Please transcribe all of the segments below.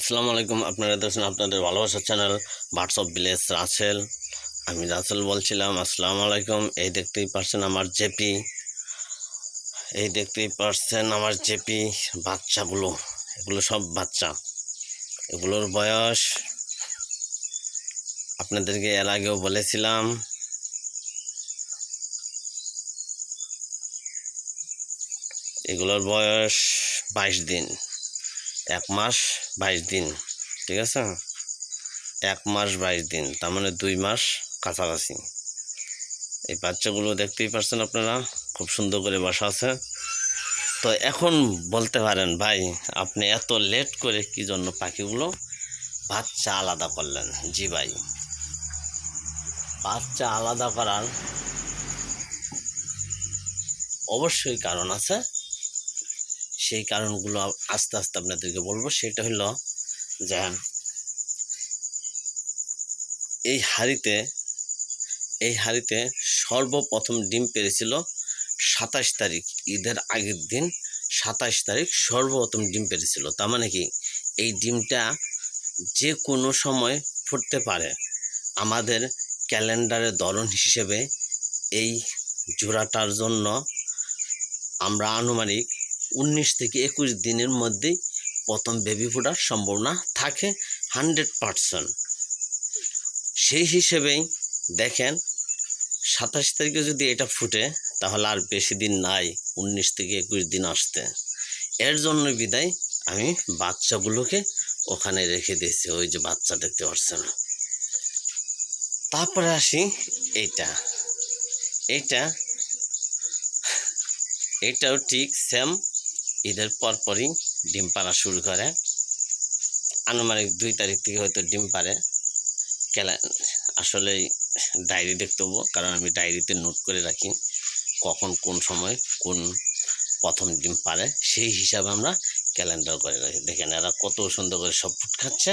আসসালামু আলাইকুম। আপনারা দেখছেন আপনাদের ভালোবাসার channel Birds of Village Rasel. আমি রাসেল বলছিলাম। আসসালামু আলাইকুম। এই দেখতেই পারছেন আমার জেপি, বাচ্চাগুলো, এগুলো সব বাচ্চা। এগুলোর বয়স আপনাদেরকে এর আগেও বলেছিলাম, এগুলোর বয়স 22 দিন, 1 মাস 22 দিন। ঠিক আছে, 1 মাস 22 দিন, তার মানে 2 মাস কাছাকাছি। এই বাচ্চাগুলো দেখতেই পাচ্ছেন আপনারা, খুব সুন্দর করে বসা আছে। তো এখন বলতে পারেন, ভাই আপনি এত লেট করে কি জন্য পাখিগুলো বাচ্চা আলাদা করলেন? জি ভাই, বাচ্চা আলাদা করার অবশ্যই কারণ আছে। সেই কারণগুলো আস্তে আস্তে আপনাদেরকে বলবো। সেটা হলো যে এই হাঁড়িতে সর্বপ্রথম ডিম পেড়েছিল 27 তারিখ, ঈদের আগের দিন 27 তারিখ সর্বপ্রথম ডিম পেড়েছিল। তার মানে কি, এই ডিমটা যে কোনো সময় ফুটতে পারে। আমাদের ক্যালেন্ডারের ধরন হিসেবে এই জোড়াটার জন্য আমরা আনুমানিক 19 থেকে 21 দিনের মধ্যেই প্রথম বেবি ফোটার সম্ভাবনা থাকে 100%। সেই হিসেবেই দেখেন, 27 তারিখে যদি এটা ফুটে তাহলে আর বেশি দিন নাই 19 থেকে 21 দিন আসতে। এর জন্য বিদায় আমি বাচ্চাগুলোকে ওখানে রেখে দিয়েছি। ওই যে বাচ্চা দেখতে পাচ্ছেন। তারপরে আসি এটাও ঠিক সেম, ঈদের পরপরই ডিম পাড়া শুরু করে। আনুমানিক 2 তারিখ থেকে হয়তো ডিম পারে। আসলে ডায়েরি দেখতে হবো, কারণ আমি ডায়েরিতে নোট করে রাখি কখন কোন সময় কোন প্রথম ডিম পারে। সেই হিসাবে আমরা ক্যালেন্ডার করে রাখি। দেখেন এরা কত সুন্দর করে সব ফুট খাচ্ছে।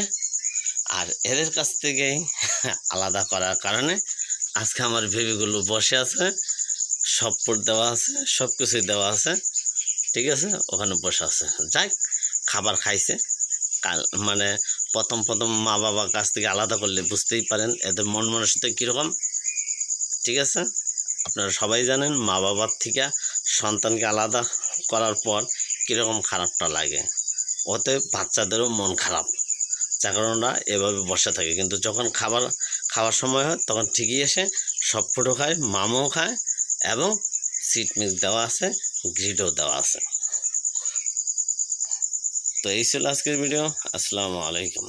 আর এদের কাছ থেকে আলাদা করার কারণে আজকে আমার বেবিগুলো বসে আছে, সব ফুট দেওয়া আছে, সব কিছুই দেওয়া আছে। ঠিক আছে, ওখানে বসে আছে। যাই, খাবার খাইছে। মানে প্রথম মা বাবার কাছ থেকে আলাদা করলে বুঝতেই পারেন এদের মন মানসিকতা কীরকম। ঠিক আছে, আপনারা সবাই জানেন মা বাবার থেকে সন্তানকে আলাদা করার পর কীরকম খারাপটা লাগে। ওতে বাচ্চাদেরও মন খারাপ, যার কারণে ওরা এভাবে বসে থাকে। কিন্তু যখন খাওয়ার সময় হয় তখন ঠিকই এসে সব ফুটো খায়, মামও খায়, এবং সিট মিক্স দেওয়া আছে, গ্রিডও দেওয়া আছে। তো এই ছিল আজকের ভিডিও। আসসালামু আলাইকুম।